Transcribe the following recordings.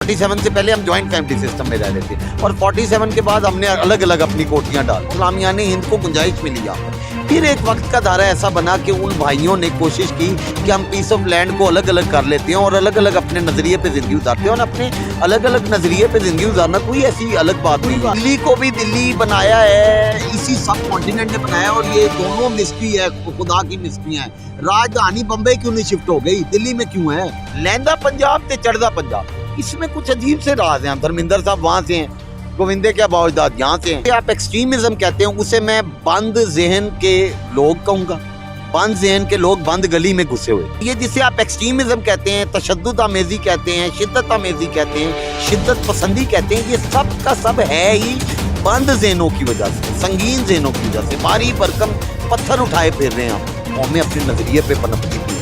47 से पहले हम जॉइंट फैमिली सिस्टम में रह रहे थे और 47 के बाद हमने अलग अलग अपनी कोठियां डाल इस्लामिया ने हिंद को गुंजाइश मिली यहाँ पर। फिर एक वक्त का धारा ऐसा बना कि उन भाइयों ने कोशिश की कि हम पीस ऑफ लैंड को अलग अलग कर लेते हैं और अलग अलग अपने नज़रिए पे ज़िंदगी गुजारते हैं और अपने अलग अलग नज़रिए पे ज़िंदगी गुजारना कोई ऐसी अलग बात नहीं। दिल्ली को भी दिल्ली बनाया है, इसी सब कॉन्टिनेंट ने बनाया और ये दोनों मिस्ट्री है, खुदा की मिस्ट्री है। राजधानी बम्बई क्यों नहीं शिफ्ट हो गई, दिल्ली में क्यों है? लहंदा पंजाब ते चढ़दा पंजाब, इसमें कुछ अजीब से राज हैं। धर्मिंदर साहब वहाँ से हैं, गोविंदे क्या बावजदाद यहाँ से हैं। आप एक्सट्रीमिज्म कहते हैं, उसे मैं बंद जहन के लोग कहूँगा, बंद जहन के लोग बंद गली में घुसे हुए। ये जिसे आप एक्सट्रीमिज्म कहते हैं, तशद्दुद आमेज़ी कहते हैं, शिद्दत आमेज़ी कहते हैं, शिद्दत पसंदी कहते हैं, ये सब का सब है ही बंद जहनों की वजह से, संगीन जहनों की वजह से। भारी भरकम पत्थर उठाए फिर रहे हैं आप, कौमें अपने नज़रिए पे पनपती थी।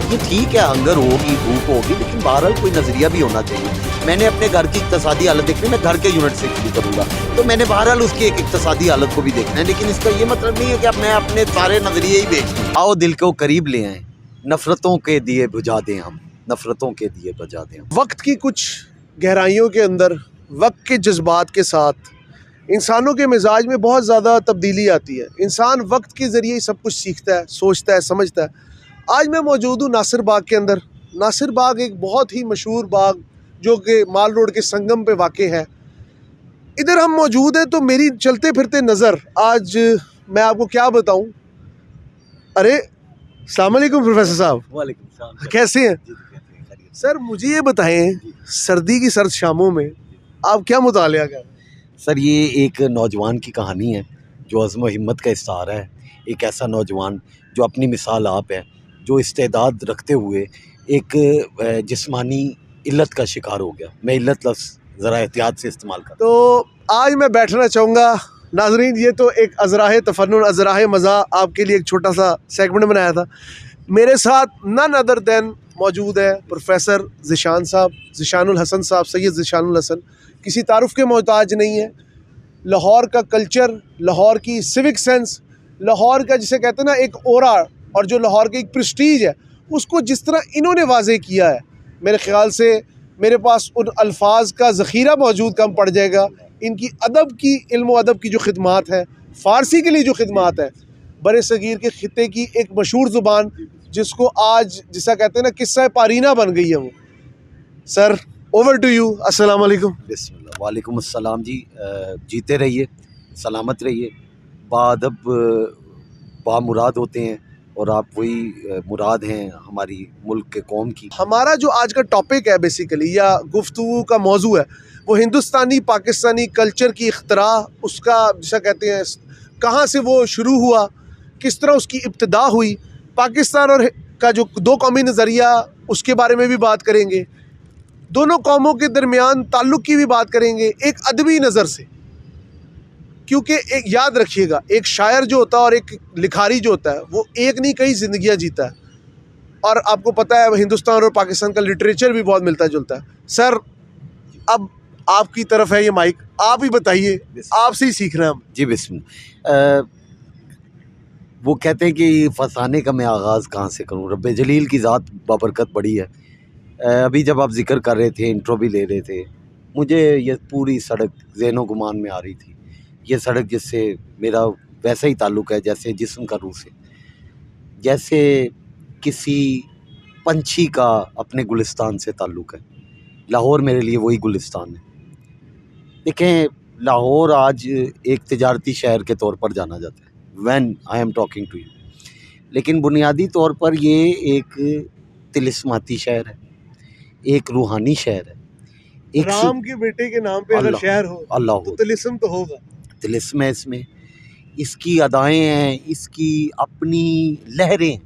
ये ठीक है, हंगर होगी, भूख होगी, लेकिन बहरहाल कोई नज़रिया भी होना चाहिए। मैंने अपने घर की इक्तिसादी हालत देखनी, मैं घर के यूनिट से शुरू करूँगा, तो मैंने बहरहाल उसकी एक इक्तिसादी हालत को भी देखना है। लेकिन इसका ये मतलब नहीं है कि अब मैं अपने सारे नज़रिए ही बेच दूँ। आओ दिल को करीब ले आएँ, नफ़रतों के दिए बुझा दें हम, नफ़रतों के दिए बुझा दें हम। वक्त की कुछ गहराइयों के अंदर, वक्त के जज्बात के साथ इंसानों के मिजाज में बहुत ज़्यादा तब्दीली आती है। इंसान वक्त के ज़रिए ही सब कुछ सीखता है, सोचता है, समझता है। आज मैं मौजूद हूँ नासिर बाग के अंदर। नासिर बाग एक बहुत ही मशहूर बाग जो कि माल रोड के संगम पे वाक़ है। इधर हम मौजूद हैं तो मेरी चलते फिरते नज़र, आज मैं आपको क्या बताऊं। अरे अस्सलाम वालेकुम प्रोफेसर साहब। वालेकुम सलाम। कैसे हैं सर? मुझे ये बताएं, सर्दी की सर्द शामों में आप क्या मुतालिया कर रहे हैं? सर ये एक नौजवान की कहानी है जो अज़्म व हिम्मत का इस्तारा है। एक ऐसा नौजवान जो अपनी मिसाल आप है, जो इस्तेदाद रखते हुए एक जिस्मानी इल्लत का शिकार हो गया। मैं इल्लत लफ्ज़ ज़रा एहतियात से इस्तेमाल कर। तो आज मैं बैठना चाहूँगा नाजरीन, ये तो एक अज़राहे तफन्नुन, अज़राहे मज़ा आपके लिए एक छोटा सा सेगमेंट बनाया था। मेरे साथ नन अदर दैन मौजूद है प्रोफेसर ज़िशान साहब, ज़िशानुल हसन साहब, सैयद ज़िशानुल हसन। किसी तारुफ के मोहताज नहीं है। लाहौर का कल्चर, लाहौर की सिविक सेंस, लाहौर का जिसे कहते हैं ना एक ओरा, और जो लाहौर की एक प्रेस्टीज है, उसको जिस तरह इन्होंने वाज़े किया है, मेरे ख़्याल से मेरे पास उन अल्फाज का ज़ख़ीरा मौजूद कम पड़ जाएगा। इनकी अदब की, इल्म व अदब की जो खिदमात है, फ़ारसी के लिए जो खिदमात है, बरे सगीर के ख़ित्ते की एक मशहूर ज़ुबान जिसको आज जिसा कहते हैं ना किस्सा पारीना बन गई है वो। Sir over to you. अस्सलाम वालेकुम। बिस्मिल्लाह। वालेकुम अस्सलाम जी। जीते रहिए, सलामत रहिए, बाअदब बामुराद होते हैं और आप वही मुराद हैं हमारी मुल्क के कौम की। हमारा जो आज का टॉपिक है बेसिकली, या गुफ्तगू का मौजू है, वो हिंदुस्तानी पाकिस्तानी कल्चर की इख्तरा, उसका जिसे कहते हैं कहाँ से वो शुरू हुआ, किस तरह उसकी इब्तिदा हुई, पाकिस्तान और का जो दो कौमी नज़रिया, उसके बारे में भी बात करेंगे। दोनों कौमों के दरमियान ताल्लुक़ की भी बात करेंगे एक अदबी नज़र से, क्योंकि एक याद रखिएगा, एक शायर जो होता है और एक लिखारी जो होता है, वो एक नहीं कई ज़िंदगियाँ जीता है। और आपको पता है हिंदुस्तान और पाकिस्तान का लिटरेचर भी बहुत मिलता जुलता है। सर अब आपकी तरफ है ये माइक, आप ही बताइए, आपसे ही सीख रहे हैं हम। जी बिस्मिल्लाह। वो कहते हैं कि फसाने का मैं आगाज़ कहाँ से करूँ, रब्बे जलील की ज़ात बाबरकत बड़ी है। अभी जब आप जिक्र कर रहे थे, इंट्रो भी ले रहे थे, मुझे ये पूरी सड़क ज़हनो गुमान में आ रही थी। ये सड़क जिससे मेरा वैसा ही ताल्लुक़ है जैसे जिस्म का रूह से, जैसे किसी पंछी का अपने गुलिस्तान से ताल्लुक़ है। लाहौर मेरे लिए वही गुलिस्तान है। देखें, लाहौर आज एक तिजारती शहर के तौर पर जाना जाता है, when I am talking to you, लेकिन बुनियादी तौर पर ये एक तिलिस्माती शहर है, एक रूहानी शहर है। एक राम के बेटे के नाम पे अगर शहर हो अल्लाह तो तिलिस्म तो होगा। तिलिस्म है इसमें, इसकी अदाएँ हैं, इसकी अपनी लहरें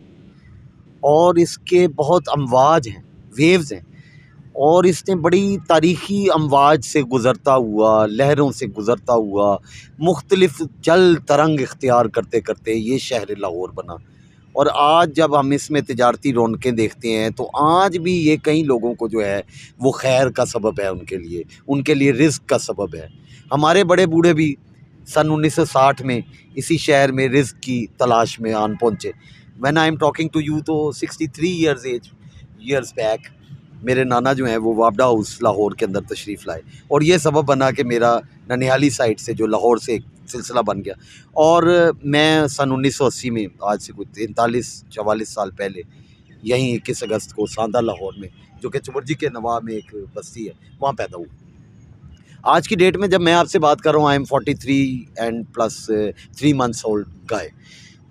और इसके बहुत अमवाज हैं, वेव्स हैं, और इसने बड़ी तारीख़ी अमवाज से गुज़रता हुआ, लहरों से गुज़रता हुआ, मुख्तलिफ़ जल तरंग इख्तियार करते करते ये शहर लाहौर बना। और आज जब हम इसमें तिजारती रौनकें देखते हैं तो आज भी ये कई लोगों को जो है वो खैर का सबब है, उनके लिए रिज़्क़ का सबब है। हमारे बड़े बूढ़े भी सन 1960 में इसी शहर में रिज़्क़ की तलाश में आन पहुँचे। When I am talking to you तो 63 ईयर्स बैक मेरे नाना जो हैं वो वापडा हाउस लाहौर के अंदर तशरीफ़ लाए, और ये सबब बना कि मेरा ननिहाली साइड से जो लाहौर से एक सिलसिला बन गया। और मैं सन 1980 में, आज से कुछ 43-44 साल पहले, यहीं 21 अगस्त को सांदा लाहौर में, जो कि चुमरजी के नवा में एक बस्ती है, वहाँ पैदा हुआ। आज की डेट में जब मैं आपसे बात कर रहा हूँ, I am 43 and plus 3 months old guy.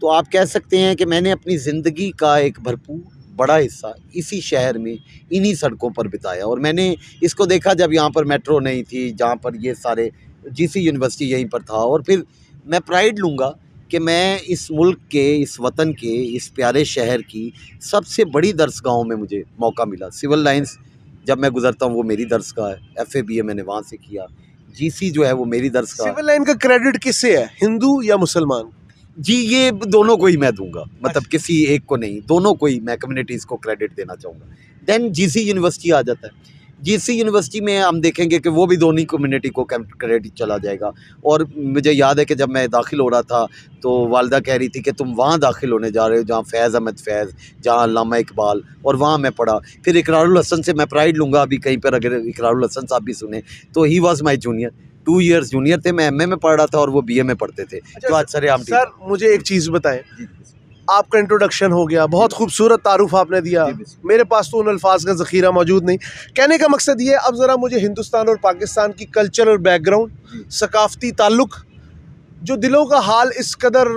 तो आप कह सकते हैं कि मैंने अपनी ज़िंदगी का एक भरपूर बड़ा हिस्सा इसी शहर में, इन्हीं सड़कों पर बिताया। और मैंने इसको देखा जब यहाँ पर मेट्रो नहीं थी, जहाँ पर ये सारे जीसी यूनिवर्सिटी यहीं पर था। और फिर मैं प्राइड लूँगा कि मैं इस मुल्क के, इस वतन के, इस प्यारे शहर की सबसे बड़ी दरसगाहों में मुझे मौका मिला। सिविल लाइंस जब मैं गुजरता हूँ वो मेरी दरसगाह है, FA BA मैंने वहाँ से किया, GC जो है वो मेरी दरसगाह है। सिविल लाइन का क्रेडिट किससे है, हिंदू या मुसलमान? जी, ये दोनों को ही मैं दूंगा, मतलब किसी एक को नहीं, दोनों को ही मैं कम्युनिटीज़ को क्रेडिट देना चाहूँगा। देन GC यूनिवर्सिटी आ जाता है। GC यूनिवर्सिटी में हम देखेंगे कि वो भी दोनों कम्युनिटी को क्रेडिट चला जाएगा। और मुझे याद है कि जब मैं दाखिल हो रहा था तो वालिदा कह रही थी कि तुम वहाँ दाखिल होने जा रहे हो जहाँ फैज़ अहमद फैज़, जहाँ अल्लामा इकबाल, और वहाँ मैं पढ़ा। फिर इकरारुल हसन से मैं प्राइड लूँगा, अभी कहीं पर अगर इकरारुल हसन साहब भी सुने तो he was my junior, 2 years junior थे। मैं MA में पढ़ रहा था और वो BA में पढ़ते थे। तो आज सर मुझे एक चीज़ बताएं, आपका इंट्रोडक्शन हो गया, बहुत खूबसूरत तारुफ आपने दिया, मेरे पास तो उन अल्फाज का ज़ख़ीरा मौजूद नहीं। कहने का मकसद ये, अब ज़रा मुझे हिंदुस्तान और पाकिस्तान की कल्चरल बैकग्राउंड, सकाफ़ती ताल्लुक़, जो दिलों का हाल इस कदर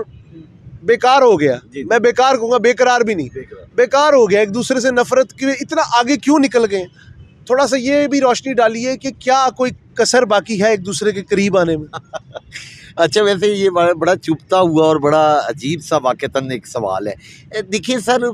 बेकार हो गया, मैं बेकार कहूँगा, बेकरार भी नहीं, बेकार हो गया, एक दूसरे से नफ़रत के इतना आगे क्यों निकल गए? थोड़ा सा ये भी रोशनी डालिए कि क्या कोई कसर बाकी है एक दूसरे के करीब आने में? अच्छा, वैसे ये बड़ा चुभता हुआ और बड़ा अजीब सा वाक़तन एक सवाल है। देखिए सर,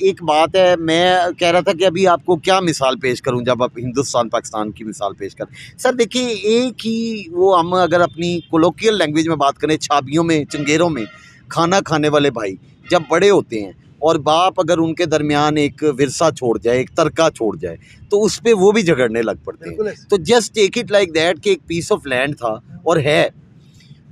एक बात है, मैं कह रहा था कि अभी आपको क्या मिसाल पेश करूं जब आप हिंदुस्तान पाकिस्तान की मिसाल पेश करें। सर देखिए, एक ही वो, हम अगर अपनी कोलोकियल लैंग्वेज में बात करें, छाबियों में, चंगेरों में खाना खाने वाले भाई जब बड़े होते हैं और बाप अगर उनके दरमियान एक विरसा छोड़ जाए, एक तरका छोड़ जाए, तो उस पर वो भी झगड़ने लग पड़ते हैं। तो just take it like that कि एक पीस ऑफ लैंड था और है,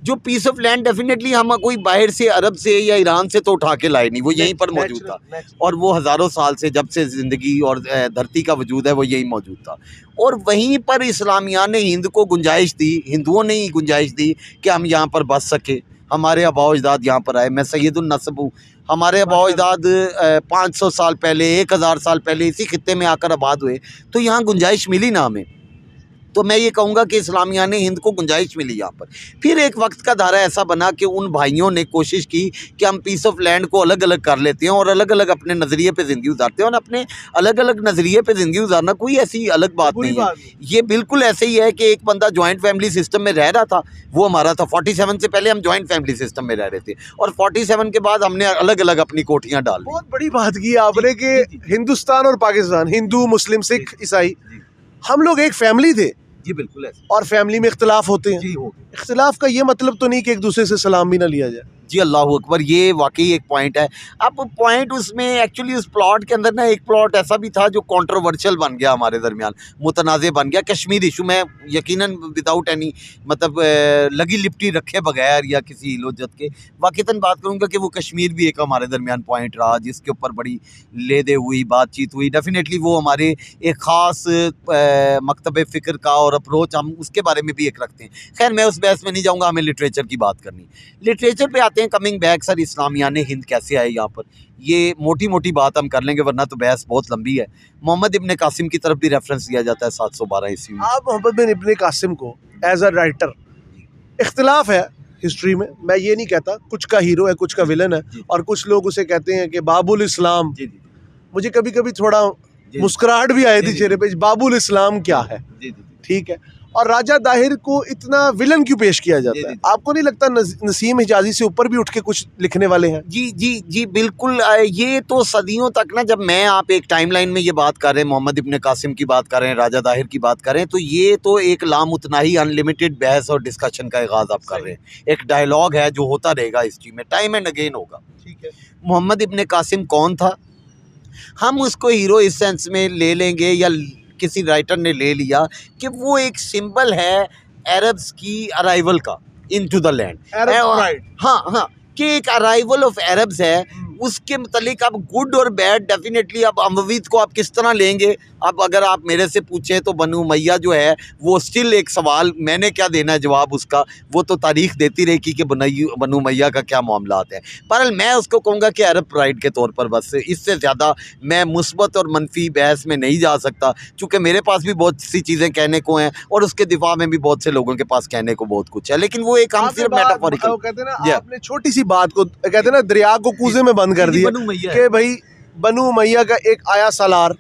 जो पीस ऑफ लैंड डेफिनेटली हम कोई बाहर से, अरब से या ईरान से तो उठा के लाए नहीं, वो यहीं पर मौजूद था। और वो हज़ारों साल से, जब से ज़िंदगी और धरती का वजूद है, वो यहीं मौजूद था। और वहीं पर इस्लामिया ने हिंद को गुंजाइश दी, हिंदुओं ने ही गुंजाइश दी कि हम यहाँ पर बस सके। हमारे आबाओ अजदाद यहाँ पर आए, मैं सैयदुन नस्ब हूँ, हमारे आबाओ अजदाद 500 साल पहले, 1000 साल पहले इसी खित्ते में आकर आबाद हुए, तो यहाँ गुंजाइश मिली ना हमें। तो मैं ये कहूँगा कि इस्लामिया ने हिंद को गुंजाइश मिली यहाँ पर। फिर एक वक्त का धारा ऐसा बना कि उन भाइयों ने कोशिश की कि हम पीस ऑफ लैंड को अलग अलग कर लेते हैं और अलग अलग अपने नज़रिए पे ज़िंदगी गुजारते हैं। और अपने अलग अलग नज़रिए पे ज़िंदगी गुजारना कोई ऐसी अलग बात नहीं है, ये बिल्कुल ऐसे ही है कि एक बंदा जॉइंट फैमिली सिस्टम में रह रहा था, वो हमारा था। 47 से पहले हम जॉइंट फैमिली सिस्टम में रह रहे थे, और 47 के बाद हमने अलग अलग अपनी कोठियाँ डाल दी। बहुत बड़ी बात की आपने कि हिंदुस्तान और पाकिस्तान, हिंदू, मुस्लिम, सिख, ईसाई, हम लोग एक फैमिली थे। जी बिल्कुल है। और फैमिली में इख्तिलाफ होते हैं। जी हो, इख्तिलाफ का ये मतलब तो नहीं कि एक दूसरे से सलाम भी ना लिया जाए। जी अल्लाह अकबर, ये वाकई एक पॉइंट है। अब पॉइंट उसमें एक्चुअली उस प्लॉट के अंदर ना एक प्लॉट ऐसा भी था जो कंट्रोवर्शियल बन गया, हमारे दरमियान मुतनाज़े बन गया। कश्मीर इशू में यकीनन विदाउट एनी मतलब लगी लिपटी रखे बगैर या किसी लोजत के, वाक़तन बात करूँगा कि वो कश्मीर भी एक हमारे दरमियान पॉइंट रहा जिसके ऊपर बड़ी लेदे हुई बातचीत हुई। डेफिनेटली वो हमारे एक ख़ास मकतब फ़िक्र का और अप्रोच, हम उसके बारे में भी एक रखते हैं। खैर मैं उस बहस में नहीं जाऊँगा, हमें लिटरेचर की बात करनी। लिटरेचर पे आते हैं, कमिंग बैक सर, इस्लामिया ने हिंद कैसे आए यहाँ पर, ये मोटी मोटी बात हम कर लेंगे वरना तो बहस बहुत लंबी है। मोहम्मद इब्ने कासिम की तरफ भी रेफरेंस दिया जाता है 712 ईस्वी में। आप मोहम्मद बिन इब्ने कासिम को एज अ राइटर, इख्तिलाफ है हिस्ट्री में, मैं ये नहीं कहता, कुछ का हीरो है, कुछ का विलन है, और कुछ लोग उसे कहते हैं कि बाबुल इस्लाम। मुझे कभी कभी थोड़ा मुस्कुराहट भी आई थी चेहरे पे, बाबुल इस्लाम क्या है, ठीक है। और राजा दाहिर को इतना विलन क्यों पेश किया जाता है? आपको नहीं लगता नसीम हिजाजी से ऊपर भी उठ के कुछ लिखने वाले हैं? जी जी जी बिल्कुल। ये तो सदियों तक ना, जब मैं आप एक टाइमलाइन में ये बात कर रहे हैं, मोहम्मद इब्ने कासिम की बात कर रहे हैं, राजा दाहिर की बात कर रहे हैं, तो ये तो एक लामुतनाही अनलिमिटेड बहस और डिस्कशन का आगाज़ आप कर रहे हैं। एक डायलॉग है जो होता रहेगा हिस्ट्री में, टाइम एंड अगेन होगा, ठीक है। मोहम्मद इब्ने कासिम कौन था? हम उसको हीरो इस सेंस में ले लेंगे, या किसी राइटर ने ले लिया कि वो एक सिंबल है अरब्स की अराइवल का इनटू द लैंड। हाँ हाँ, कि एक अराइवल ऑफ अरब्स है, उसके मतलब अब गुड और बैड डेफिनेटली अब अमवीद को आप किस तरह लेंगे। अब अगर आप मेरे से पूछें तो बनु उमैया जो है वो स्टिल एक सवाल, मैंने क्या देना है जवाब उसका, वो तो तारीख देती रहेगी कि बनु उमैया का क्या मामलात हैं। पर मैं उसको कहूँगा कि अरब प्राइड के तौर पर, बस इससे ज़्यादा मैं मुस्बत और मनफी बहस में नहीं जा सकता, चूँकि मेरे पास भी बहुत सी चीज़ें कहने को हैं और उसके दिफा में भी बहुत से लोगों के पास कहने को बहुत कुछ है, लेकिन वो एक हम सिर्फ मेटाफोरिकल कहते हैं ना, आपने छोटी सी बात को कहते हैं ना दरिया को कूजे में बंद कर दिया कि भाई बनु उमैया का एक आया सालार,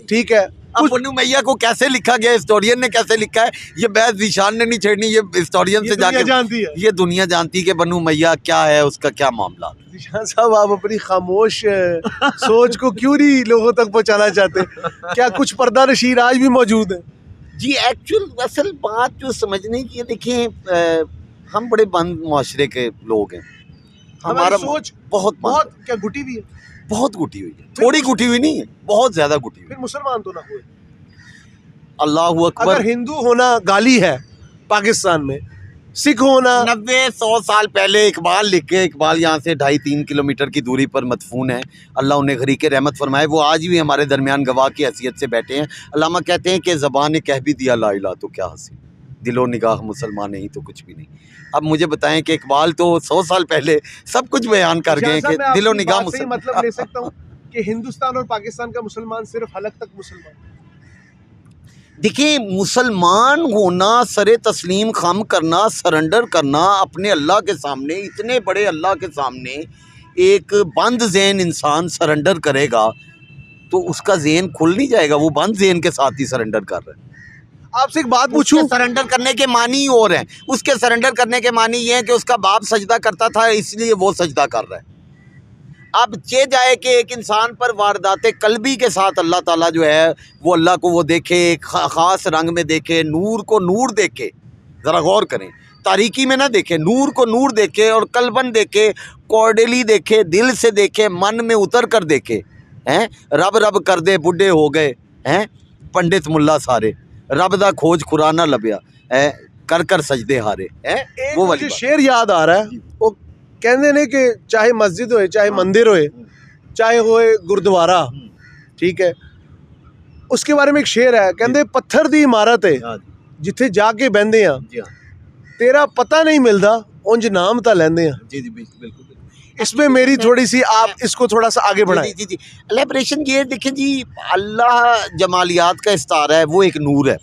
ठीक है। अब बनु उमैया को कैसे लिखा गया, हिस्टोरियन ने कैसे लिखा है, ये बहस ज़ीशान ने नहीं छेड़नी, ये हिस्टोरियन से जाके जानती है, ये दुनिया जानती है कि बनु उमैया क्या है, उसका क्या मामला। ज़ीशान साहब, आप अपनी खामोश सोच को क्यों नहीं लोगों तक पहुंचाना चाहते? क्या कुछ पर्दा नशीर आज भी मौजूद है? जी एक्चुअल असल बात जो समझने की है, देखिए हम बड़े बंद मुआशरे के लोग हैं, हमारा सोच बहुत क्या गुटी हुई है, बहुत गुटी हुई है, थोड़ी गुटी हुई नहीं है, बहुत ज्यादा गुटी हुई। फिर मुसलमान तो ना हुए। अल्लाह अकबर। अगर हिंदू होना गाली है पाकिस्तान में, सिख होना 90-100 साल पहले इकबाल लिख के, इकबाल यहाँ से 2.5-3 किलोमीटर की दूरी पर मदफून है, अल्लाह उन्हें गरीक़ रहमत फरमाए, वो आज भी हमारे दरमियान गवाह की हैसियत से बैठे हैं। अल्लामा कहते हैं कि ज़बान ने कह भी दिया ला इलाहा तो क्या हंसी, दिलो निगाह मुसलमान नहीं तो कुछ भी नहीं। अब मुझे बताएं कि इकबाल तो 100 साल पहले सब कुछ बयान कर गए कि दिलो निगाह मुसलमान। मतलब ले सकता हूँ कि हिंदुस्तान और पाकिस्तान का मुसलमान सिर्फ हलक तक मुसलमान। देखिए, मुसलमान होना, सरे तस्लीम खम करना, सरेंडर करना अपने अल्लाह के सामने, इतने बड़े अल्लाह के सामने एक बंद ज़हन इंसान सरेंडर करेगा तो उसका ज़हन खुल नहीं जाएगा, वो बंद ज़हन के साथ ही सरेंडर कर रहा है। आपसे एक बात पूछूं, सरेंडर करने के मानी ही और हैं, उसके सरेंडर करने के मानी ये है कि उसका बाप सजदा करता था इसलिए वो सजदा कर रहा है। अब चे जाए कि एक इंसान पर वारदात कल्बी के साथ अल्लाह ताला जो है वो अल्लाह को वो देखे, एक ख़ास रंग में देखे, नूर को नूर देखे, ज़रा गौर करें, तारीकी में ना देखे, नूर को नूर देखे और कल्बन देखे, कॉर्डेली देखे, दिल से देखे, मन में उतर कर देखे, हैं रब रब कर दे बुढ़े हो गए, हैं पंडित मुल्ला सारे, रब दा खोज खुराना लभ्या है, कर कर सजदे हारे, हैं वो वाली शेर याद आ रहा है, वो कहते ने कि चाहे मस्जिद होए, चाहे मंदिर होए, चाहे होए गुरुद्वारा, ठीक है, उसके बारे में एक शेर है, कहते पत्थर दी इमारत है जिथे जाके बहंदे आ, तेरा पता नहीं मिलता उंज नाम ता लैंदे आ। जी जी बिल्कुल। इसमें मेरी थोड़ी सी, आप इसको थोड़ा सा आगे बढ़ाएं। जी जी एलेब्रेशन ये देखिए जी, अल्लाह जमालियात का इस्तारा है, वो एक नूर है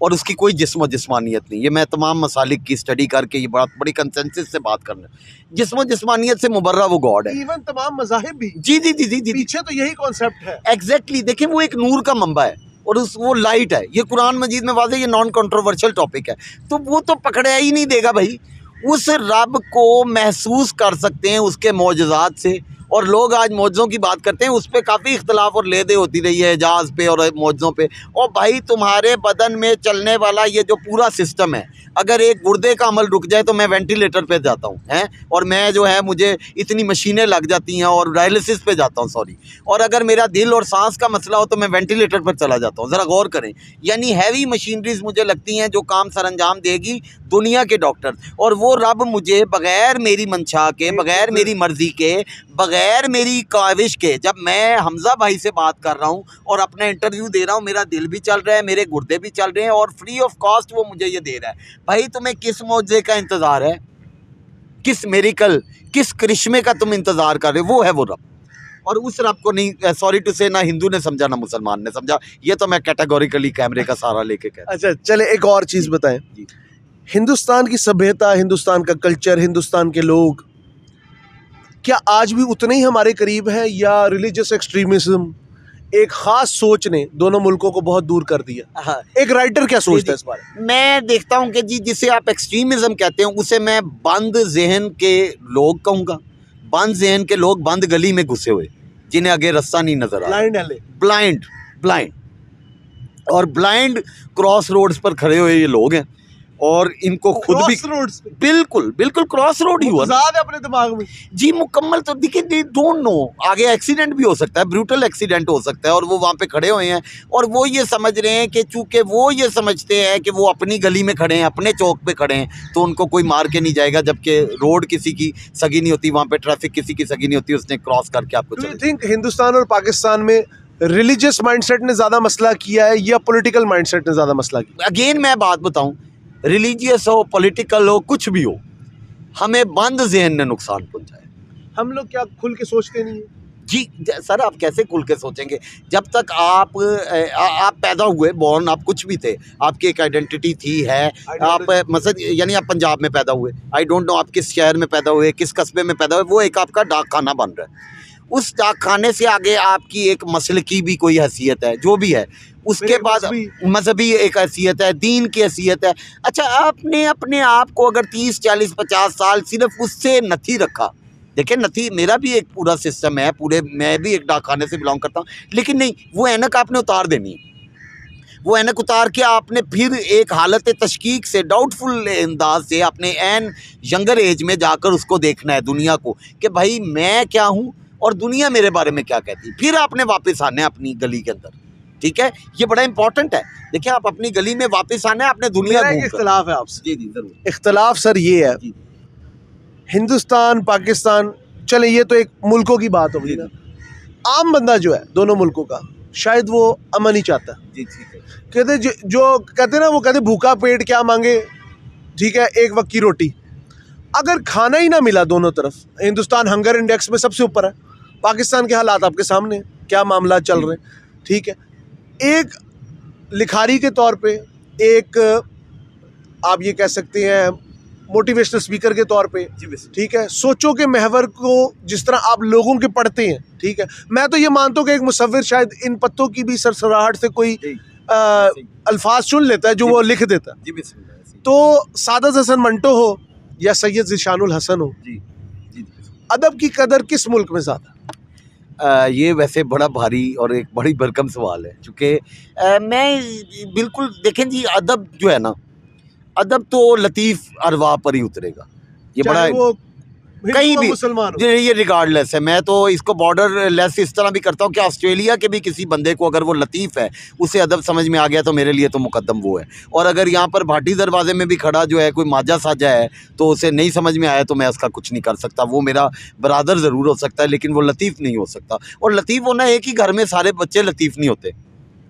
और उसकी कोई जिस्म और जिस्मानियत नहीं। ये मैं तमाम मसालिक की स्टडी करके ये बात बड़ी कंसेंसस से बात करना, जिस्म और जिस्मानियत से मुबर्रा वो गॉड है। इवन तमाम मज़ाहिब भी जी जी जी जी जी पीछे तो यही कॉन्सेप्ट है। एग्जैक्टली, देखिए वो एक नूर का मंबा है और वो लाइट है, ये कुरान मजीद में वाज़ेह, ये नॉन कंट्रोवर्शियल टॉपिक है, तो वो तो पकड़ा ही नहीं देगा भाई। उस रब को महसूस कर सकते हैं उसके मौजज़ात से, और लोग आज मौजज़ों की बात करते हैं, उस पर काफ़ी इख्तलाफ और लेदे होती रही है एजाज़ पे और मौजज़ों पे। और भाई तुम्हारे बदन में चलने वाला ये जो पूरा सिस्टम है, अगर एक गुर्दे का अमल रुक जाए तो मैं वेंटिलेटर पे जाता हूँ, हैं, और मैं जो है मुझे इतनी मशीनें लग जाती हैं और डायलिसिस पे जाता हूँ, सॉरी, और अगर मेरा दिल और सांस का मसला हो तो मैं वेंटिलेटर पर चला जाता हूँ। ज़रा गौर करें, यानी हैवी मशीनरीज मुझे लगती हैं जो काम सर अंजाम देगी दुनिया के डॉक्टर, और वो रब मुझे बग़ैर मेरी मंशा के, बग़ैर मेरी मर्ज़ी के, बग़ैर मेरी काविश के, जब मैं हमज़ा भाई से बात कर रहा हूँ और अपना इंटरव्यू दे रहा हूँ, मेरा दिल भी चल रहा है, मेरे गुर्दे भी चल रहे हैं और फ्री ऑफ कॉस्ट वो मुझे ये दे रहा है। भाई तुम्हें किस मौजे का इंतज़ार है, किस मेरिकल, किस करिश्मे का तुम इंतज़ार कर रहे हो? वो है वो रब, और उस रब को नहीं, सॉरी टू से, ना हिंदू ने समझा ना मुसलमान ने समझा। ये तो मैं कैटेगोरिकली कैमरे का सहारा लेके कह। अच्छा चले, एक और चीज़ बताएं, हिंदुस्तान की सभ्यता, हिंदुस्तान का कल्चर, हिंदुस्तान के लोग क्या आज भी उतने ही हमारे करीब हैं, या रिलीजियस एक्सट्रीमिज्म, एक ख़ास सोच ने दोनों मुल्कों को बहुत दूर कर दिया? हाँ, एक राइटर क्या सोचता है इस बारे में? मैं देखता हूँ कि जी जिसे आप एक्सट्रीमिज़म कहते हैं उसे मैं बंद जहन के लोग कहूँगा। बंद जहन के लोग, बंद गली में घुसे हुए, जिन्हें आगे रास्ता नहीं नजर आ रहा, ब्लाइंड और ब्लाइंड क्रॉस रोड्स पर खड़े हुए ये लोग हैं। और इनको खुद भी रोड्स पे बिल्कुल बिल्कुल क्रॉस रोड ही हुआ ना। ज़्यादा अपने दिमाग में। जी मुकम्मल तो देखिए दे डोंट नो, आगे एक्सीडेंट भी हो सकता है, ब्रूटल एक्सीडेंट हो सकता है, और वो वहाँ पे खड़े हुए हैं और वो ये समझ रहे हैं कि चूंकि वो ये समझते हैं कि वो अपनी गली में खड़े हैं, अपने चौक पे खड़े हैं, तो उनको कोई मार के नहीं जाएगा, जबकि रोड किसी की सगी नहीं होती, वहाँ पे ट्रैफिक किसी की सगी नहीं होती, उसने क्रॉस करके आपको डू यू चले। थिंक हिंदुस्तान और पाकिस्तान में रिलीजियस माइंडसेट ने ज़्यादा मसला किया है या पॉलिटिकल माइंडसेट ने ज़्यादा मसला किया? अगेन मैं बात बताऊं, रिलीजियस हो, पॉलिटिकल हो, कुछ भी हो, हमें बंद ज़हन ने नुकसान पहुंचाया। हम लोग क्या खुल के सोचते नहीं हैं? जी सर, आप कैसे खुल के सोचेंगे जब तक आप पैदा हुए, बॉर्न आप कुछ भी थे, आपकी एक आइडेंटिटी थी, है, आप मसद यानी आप पंजाब में पैदा हुए, आई डोंट नो आप किस शहर में पैदा हुए, किस कस्बे में पैदा हुए, वो एक आपका डाक खाना बन रहा है। उस डाक खाने से आगे आपकी एक मसल की भी कोई हैसियत है, जो भी है, उसके बाद मजहबी एक हैसियत है, दीन की हैसियत है। अच्छा, आपने अपने आप को अगर 30 40 50 साल सिर्फ उससे नथी रखा, देखिए नथी मेरा भी एक पूरा सिस्टम है, पूरे मैं भी एक डाक खाने से बिलोंग करता हूँ, लेकिन नहीं, वो ऐनक आपने उतार देनी है। वो ऐनक उतार के आपने फिर एक हालत तशकीक से, डाउटफुल अंदाज से, अपने एन यंगर एज में जाकर उसको देखना है दुनिया को कि भाई मैं क्या हूँ और दुनिया मेरे बारे में क्या कहती है। फिर आपने वापस आना है अपनी गली के अंदर, ठीक है, ये बड़ा इंपॉर्टेंट है। देखिए आप अपनी गली में वापस आना है, आपने दुनिया मेरा एक घूमकर। इख्तलाफ है आपसे। जी जी जरूर। इख्तलाफ सर ये है, जी हिंदुस्तान पाकिस्तान, चले ये तो एक मुल्कों की बात होगी ना, आम बंदा जो है दोनों मुल्कों का, शायद वो अमन ही चाहता है। जी ठीक है। कहते जो कहते ना, वो कहते भूखा पेट क्या मांगे, ठीक है, एक वक्त की रोटी। अगर खाना ही ना मिला दोनों तरफ, हिंदुस्तान हंगर इंडेक्स में सबसे ऊपर है, पाकिस्तान के हालात आपके सामने हैं, क्या मामला चल रहे हैं, ठीक है। एक लिखारी के तौर पे, एक आप ये कह सकते हैं मोटिवेशनल स्पीकर के तौर पे, ठीक है, सोचों के महवर को जिस तरह आप लोगों के पढ़ते हैं, ठीक है, मैं तो ये मानता हूँ कि एक मुसव्विर शायद इन पत्तों की भी सरसराहट से कोई अल्फाज चुन लेता है जो वो लिख देता है। तो सादत हसन मंटो हो या सैयद ज़िशानुल हसन हो, अदब की कदर किस मुल्क में ज़्यादा? ये वैसे बड़ा भारी और एक बड़ी भरकम सवाल है, चूँकि मैं बिल्कुल, देखें जी, अदब जो है ना, अदब तो लतीफ़ अरवा पर ही उतरेगा, ये बड़ा वो कहीं भी मुसलमान हो। ये रिगार्डलेस है। मैं तो इसको बॉर्डर लेस इस तरह भी करता हूँ कि ऑस्ट्रेलिया के भी किसी बंदे को अगर वो लतीफ़ है, उसे अदब समझ में आ गया, तो मेरे लिए तो मुकद्दम वो है। और अगर यहाँ पर भाटी दरवाजे में भी खड़ा जो है कोई माजा साजा है, तो उसे नहीं समझ में आया तो मैं उसका कुछ नहीं कर सकता। वो मेरा बरादर ज़रूर हो सकता है, लेकिन वो लतीफ़ नहीं हो सकता। और लतीफ़ होना एक ही घर में सारे बच्चे लतीफ़ नहीं होते,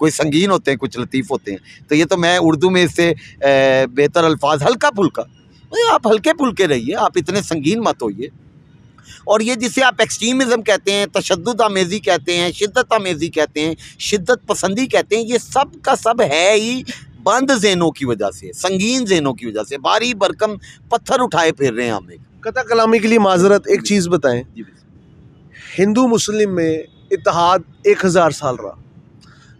कोई संगीन होते हैं, कुछ लतीफ़ होते हैं। तो ये तो मैं उर्दू में इससे बेहतर अल्फाज हल्का फुल्का, आप हल्के फुल्के रहिए, आप इतने संगीन मत होइए। और ये जिसे आप एक्सट्रीमिज़म कहते हैं, तशद्दुद आमेज़ी कहते हैं, शिद्दत आमेज़ी कहते हैं, शिद्दत पसंदी कहते हैं, ये सब का सब है ही बंद ज़हनों की वजह से, संगीन ज़हनों की वजह से, भारी भरकम पत्थर उठाए फिर रहे हैं हम। एक कता कलामी के लिए माजरत, एक चीज़ बताएं, हिंदू मुस्लिम में इत्तेहाद 1000 साल रहा।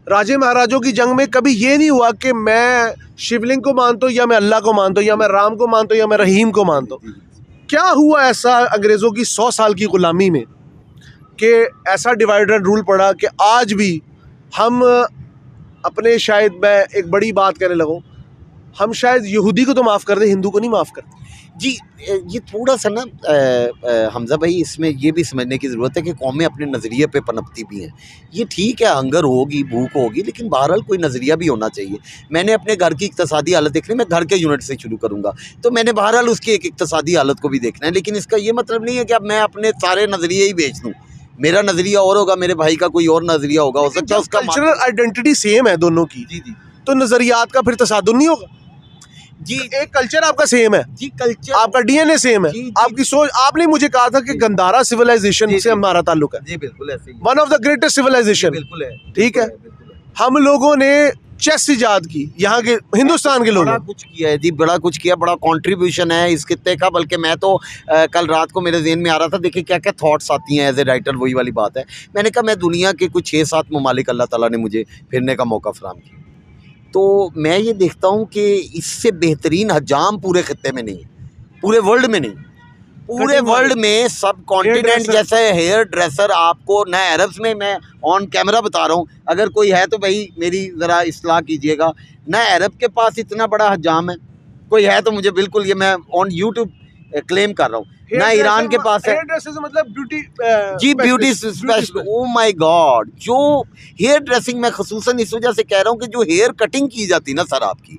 राजे महाराजों की जंग में कभी ये नहीं हुआ कि मैं शिवलिंग को मानता हूँ या मैं अल्लाह को मानता हूँ या मैं राम को मानता हूँ या मैं रहीम को मानता हूँ। क्या हुआ ऐसा अंग्रेज़ों की 100 साल की ग़ुलामी में कि ऐसा डिवाइड एंड रूल पड़ा कि आज भी हम अपने, शायद मैं एक बड़ी बात कहने लगूँ, हम शायद यहूदी को तो माफ़ कर दें, हिंदू को नहीं माफ़ करते। जी ये थोड़ा सा ना हमज़ा भाई, इसमें ये भी समझने की ज़रूरत है कि कौमें अपने नज़रिए पे पनपती भी हैं। ये ठीक है, हंगर होगी, भूख होगी, लेकिन बहरहाल कोई नज़रिया भी होना चाहिए। मैंने अपने घर की इक़्तिसादी हालत देखनी, मैं घर के यूनिट से शुरू करूँगा, तो मैंने बहरहाल उसकी एक इक़्तिसादी हालत को भी देखना है। लेकिन इसका ये मतलब नहीं है कि अब मैं अपने सारे नज़रिए ही बेच दूँ। मेरा नज़रिया और होगा, मेरे भाई का कोई और नज़रिया होगा, हो सकता है उसका कल्चरल आइडेंटिटी सेम है दोनों की। जी जी। तो नज़रियात का फिर तसादुम नहीं होगा जी। एक कल्चर आपका सेम है जी, कल्चर आपका डीएनए सेम है, जी, जी, आपकी सोच। आपने मुझे कहा था कि गंधारा सिविलाइजेशन से हमारा ताल्लुक है। जी बिल्कुल ऐसे ही, one of the greatest civilization, बिल्कुल है, ठीक है। हम लोगों ने चेस इजाद की, यहाँ के हिंदुस्तान के लोगों बड़ा कुछ किया है जी, बड़ा कुछ किया, बड़ा कंट्रीब्यूशन है इस खित्ते का। बल्कि मैं तो कल रात को मेरे ज़हन में आ रहा था, देखिए क्या क्या थॉट्स आती हैं एज ए राइटर, वही वाली बात है। मैंने कहा मैं दुनिया के कुछ 6-7 ममालिक अल्लाह ताला ने मुझे फिरने का मौका फराहम किया, तो मैं ये देखता हूँ कि इससे बेहतरीन हजाम पूरे खित्ते में नहीं है, पूरे वर्ल्ड में नहीं, पूरे वर्ल्ड में सब कॉन्टिनेंट जैसा हेयर ड्रेसर आपको न अरब्स में, मैं ऑन कैमरा बता रहा हूँ, अगर कोई है तो भाई मेरी ज़रा इस्लाह कीजिएगा, न अरब के पास इतना बड़ा हजाम है, कोई है तो मुझे बिल्कुल, ये मैं ऑन यूट्यूब क्लेम कर रहा हूँ ना, ईरान के पास है मतलब beauty ji, beauty special. Oh my god, जो हेयर ड्रेसिंग मैं खसूसन इस वजह से कह रहा हूँ कि जो हेयर कटिंग की जाती ना सर आपकी,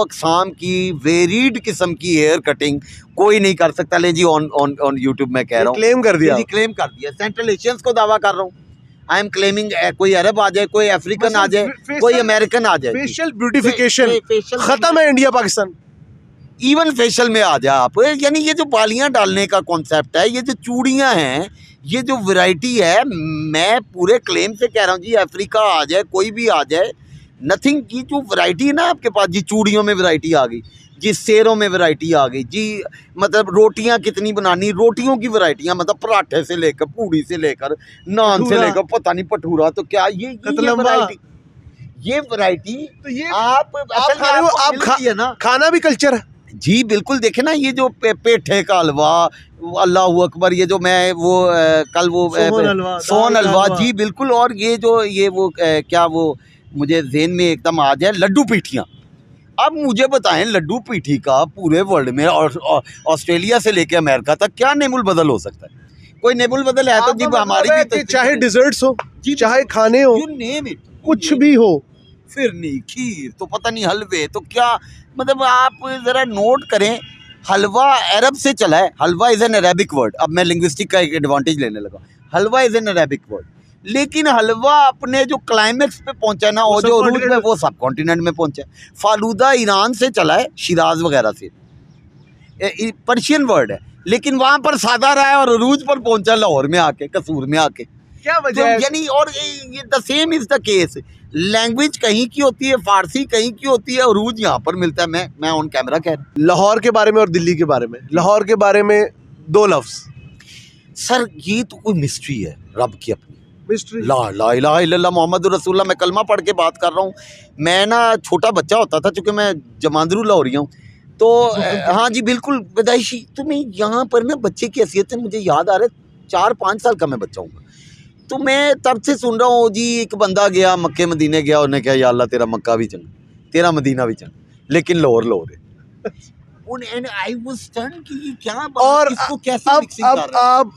अक़साम की वेरीड किस्म की हेयर कटिंग कोई नहीं कर सकता। ले जी, ऑन ऑन ऑन यूट्यूब मैं कह रहा हूँ, क्लेम कर दिया, जी क्लेम कर दिया। सेंट्रल एशियंस को दावा कर रहा हूँ, आई एम क्लेमिंग। कोई अरब आ जाए, कोई अफ्रीकन आ जाए, कोई अमेरिकन आ जाए, फेशियल ब्यूटिफिकेशन खत्म है इंडिया पाकिस्तान। इवन फेशियल में आ जाए आप, यानी ये जो बालियां डालने का कॉन्सेप्ट है, ये जो चूड़ियां हैं, ये जो वैरायटी है, मैं पूरे क्लेम से कह रहा हूँ जी, अफ्रीका आ जाए, कोई भी आ जाए, नथिंग की जो वैरायटी है ना आपके पास जी, चूड़ियों में वैरायटी आ गई जी, सेरों में वैरायटी आ गई जी, मतलब रोटियां कितनी बनानी, रोटियों की वैरायटियां, मतलब पराठे से लेकर, पूड़ी से लेकर, नान से लेकर, पता नहीं भटूरा, तो क्या ये वैरायटी, ये वैरायटी तो ये आप है ना, खाना भी कल्चर है जी, बिल्कुल। देखे ना, ये जो पेठे का हलवा, अल्लाह अकबर, ये जो मैं वो कल वो सोन हलवा जी बिल्कुल, और ये जो ये वो क्या वो मुझे ज़हन में एकदम आ जाए, लड्डू पीठियाँ। अब मुझे बताएं, लड्डू पीठी का पूरे वर्ल्ड में और ऑस्ट्रेलिया से लेके अमेरिका तक क्या नेमुल बदल हो सकता है? कोई नेमुल बदल है तो जी हमारी भी तो, चाहे डिजर्ट्स हो, चाहे खाने हो, यू नेम इट, कुछ भी हो, फिरनी, खीर, तो पता नहीं हलवे, तो क्या मतलब आप ज़रा नोट करें, हलवा अरब से चला है। हलवा इज़ एन अरेबिक वर्ड। अब मैं लिंग्विस्टिक का एक एडवांटेज लेने लगा। हलवा इज़ एन अरेबिक वर्ड, लेकिन हलवा अपने जो क्लाइमेक्स पे पहुंचा ना, और जो अरूज में, वो सब कॉन्टिनेंट में पहुंचा है। फालूदा ईरान से चला है, शिराज वगैरह से, पर्शियन वर्ड है, लेकिन वहाँ पर सादा रहा है और अरूज पर पहुंचा लाहौर में आके, कसूर में आके। क्या वजह है? यानी, और ये the same is the case, language कहीं की होती है, फारसी कहीं की होती है, अरूज यहाँ पर मिलता है। मैं ऑन कैमरा कह रहा हूँ। लाहौर के बारे में और दिल्ली के बारे में, लाहौर के बारे में दो लफ्ज। सर ये तो कोई मिस्ट्री है रब की अपनी, मिस्ट्री। ला ला इलाहा इल्लल्लाह मोहम्मद रसूलुल्लाह। मैं कलमा पढ़ के बात कर रहा हूँ। मैं ना छोटा बच्चा होता था, चूँकि मैं जमांदरू लाहौरी हूँ, तो हाँ जी बिल्कुल पैदाइशी। तो मैं यहाँ पर ना बच्चे की हैसियत से मुझे याद आ रहा है, 4-5 साल का मैं बच्चा हूँ, तो मैं तब से सुन रहा हूँ जी, एक बंदा गया मक्के मदीने गया, उन्होंने कहा या अल्लाह तेरा मक्का भी चंगा, तेरा मदीना भी चंगा, लेकिन लाहौर लाहौर है। I was stunned कि ये क्या बात, और इसको कैसे मिक्सिंग कर रहे हैं? आप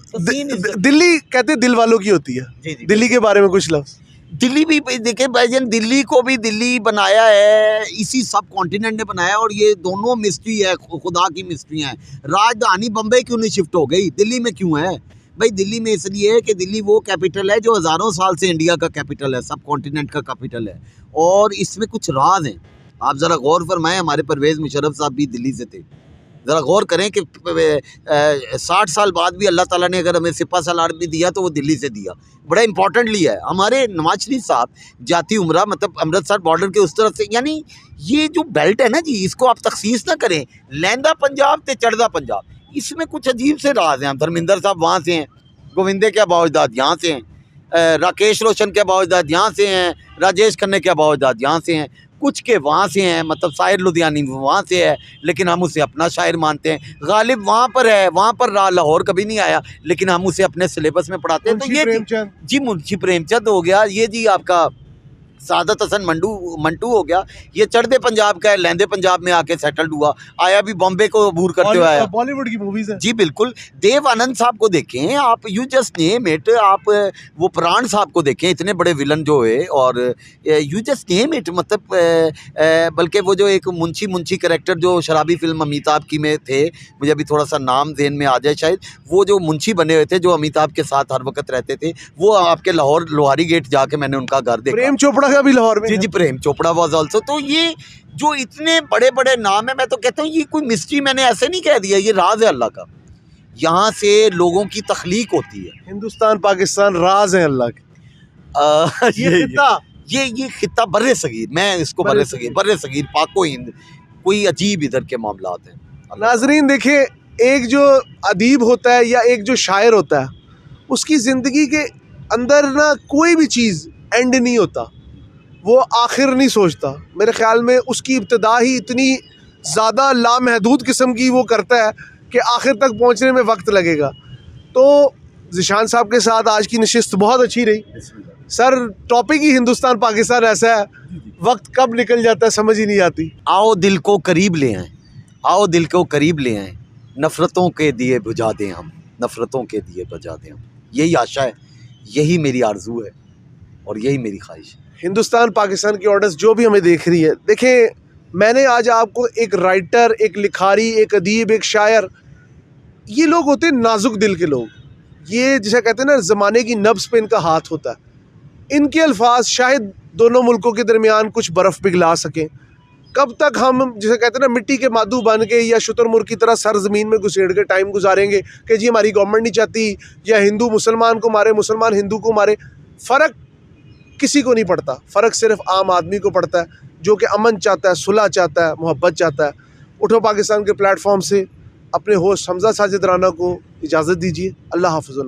दिल्ली कहते दिल वालों की होती है, जी। दिल्ली के बारे में कुछ लफ्ज। दिल्ली भी देखे भाईजान, दिल्ली को भी दिल्ली बनाया है, इसी सब कॉन्टिनेंट ने बनाया, और ये दोनों मिस्ट्री है, खुदा की मिस्ट्री हैं। राजधानी बम्बई क्यों नहीं शिफ्ट हो गई, दिल्ली में क्यों है भाई? दिल्ली में इसलिए है कि दिल्ली वो कैपिटल है जो हज़ारों साल से इंडिया का कैपिटल है, सब कॉन्टिनेंट का कैपिटल है, और इसमें कुछ राज हैं। आप ज़रा गौर फरमाएं, हमारे परवेज़ मुशर्रफ साहब भी दिल्ली से थे। ज़रा गौर करें कि 60 साल बाद भी अल्लाह ताला ने अगर हमें सिपा सालार भी दिया तो वो दिल्ली से दिया, बड़ा इंपॉर्टेंटली है। हमारे नवाज शरीफ साहब जाती उम्रा, मतलब अमृतसर बॉर्डर के उस तरफ से, यानी ये जो बेल्ट है ना जी, इसको आप तखसीस ना करें, लहंदा पंजाब ते चढ़दा पंजाब, इसमें कुछ अजीब से राज हैं। धर्मेंद्र साहब वहाँ से हैं, गोविंदे के बावजदाद यहाँ से हैं, राकेश रोशन के बावजदाद यहाँ से हैं, राजेश खन्ने के बावजदाद यहाँ से हैं, कुछ के वहाँ से हैं, मतलब शायर लुधियानी वहाँ से है, लेकिन हम उसे अपना शायर मानते हैं। गालिब वहाँ पर है, वहाँ पर लाहौर कभी नहीं आया, लेकिन हम उसे अपने सिलेबस में पढ़ाते हैं। तो ये जी मुंशी प्रेमचंद हो गया, ये जी आपका सादत हसन मंटू हो गया, ये चढ़दे पंजाब का है, लहंदे पंजाब में आके सेटल्ड हुआ, आया भी बॉम्बे को अबूर करते हुए आया। बॉलीवुड की मूवीज है जी बिल्कुल। देव आनंद साहब को देखें आप, यू जस्ट नेम इट, आप वो प्राण साहब को देखें, इतने बड़े विलन जो है, और यू जस्ट नेम इट, मतलब बल्कि वो जो एक मुंशी कैरेक्टर जो शराबी फिल्म अमिताभ की में थे, मुझे अभी थोड़ा सा नाम ज़हन में आ जाए शायद, वो जो मुंशी बने हुए थे जो अमिताभ के साथ हर वक्त रहते थे, वो आपके लाहौर लोहारी गेट जाके मैंने उनका घर देखा। प्रेम चोपड़ा का भी लाहौर में। जी प्रेम चोपड़ा वाज आल्सो। तो ये जो इतने बड़े बड़े नाम है, मैं तो कहता हूँ ये कोई मिस्ट्री मैंने ऐसे नहीं कह दिया, ये राज है अल्लाह का। यहाँ से लोगों की तख्लीक होती है। हिंदुस्तान पाकिस्तान राज है अल्लाह के। ये खित्ता बर्रे सगीर, मैं इसको बर्रे सगीर पाको हिंद, कोई अजीब इधर के मामलात हैं। नाजरीन देखिए, एक जो अदीब होता है या एक जो शायर होता है, उसकी ज़िंदगी के अंदर ना कोई भी चीज़ एंड नहीं होता, वो आखिर नहीं सोचता। मेरे ख्याल में उसकी इब्तिदा ही इतनी ज़्यादा लामहदूद किस्म की वो करता है कि आखिर तक पहुंचने में वक्त लगेगा। तो ज़िशान साहब के साथ आज की नशिस्त बहुत अच्छी रही। सर टॉपिक ही हिंदुस्तान पाकिस्तान ऐसा है, वक्त कब निकल जाता है समझ ही नहीं आती। आओ दिल को करीब ले आएं, आओ दिल को करीब ले आएं, नफ़रतों के दिए बुझा दें हम, नफ़रतों के दिए बुझा दें हम। यही आशा है, यही मेरी आरजू है और यही मेरी ख्वाहिश है। हिंदुस्तान पाकिस्तान की ऑडियंस जो भी हमें देख रही है, देखें मैंने आज आपको एक राइटर, एक लिखारी, एक अदीब, एक शायर, ये लोग होते हैं नाजुक दिल के लोग। ये जिसे कहते हैं ना ज़माने की नब्ज़ पे इनका हाथ होता है। इनके अल्फाज शायद दोनों मुल्कों के दरमियान कुछ बर्फ़ पिघला सकें। कब तक हम जिसे कहते हैं ना मिट्टी के मादू बन के या शुतुरमुर्ग की तरह सर ज़मीन में घुसेड़ के टाइम गुजारेंगे कि जी हमारी गवर्नमेंट नहीं चाहती, या हिंदू मुसलमान को मारे, मुसलमान हिंदू को मारे। फ़र्क किसी को नहीं पड़ता, फ़र्क सिर्फ आम आदमी को पड़ता है जो कि अमन चाहता है, सुलह चाहता है, मोहब्बत चाहता है। उठो पाकिस्तान के प्लेटफॉर्म से अपने होस्ट हमजा साजिद राना को इजाज़त दीजिए। अल्लाह हाफ़िज़।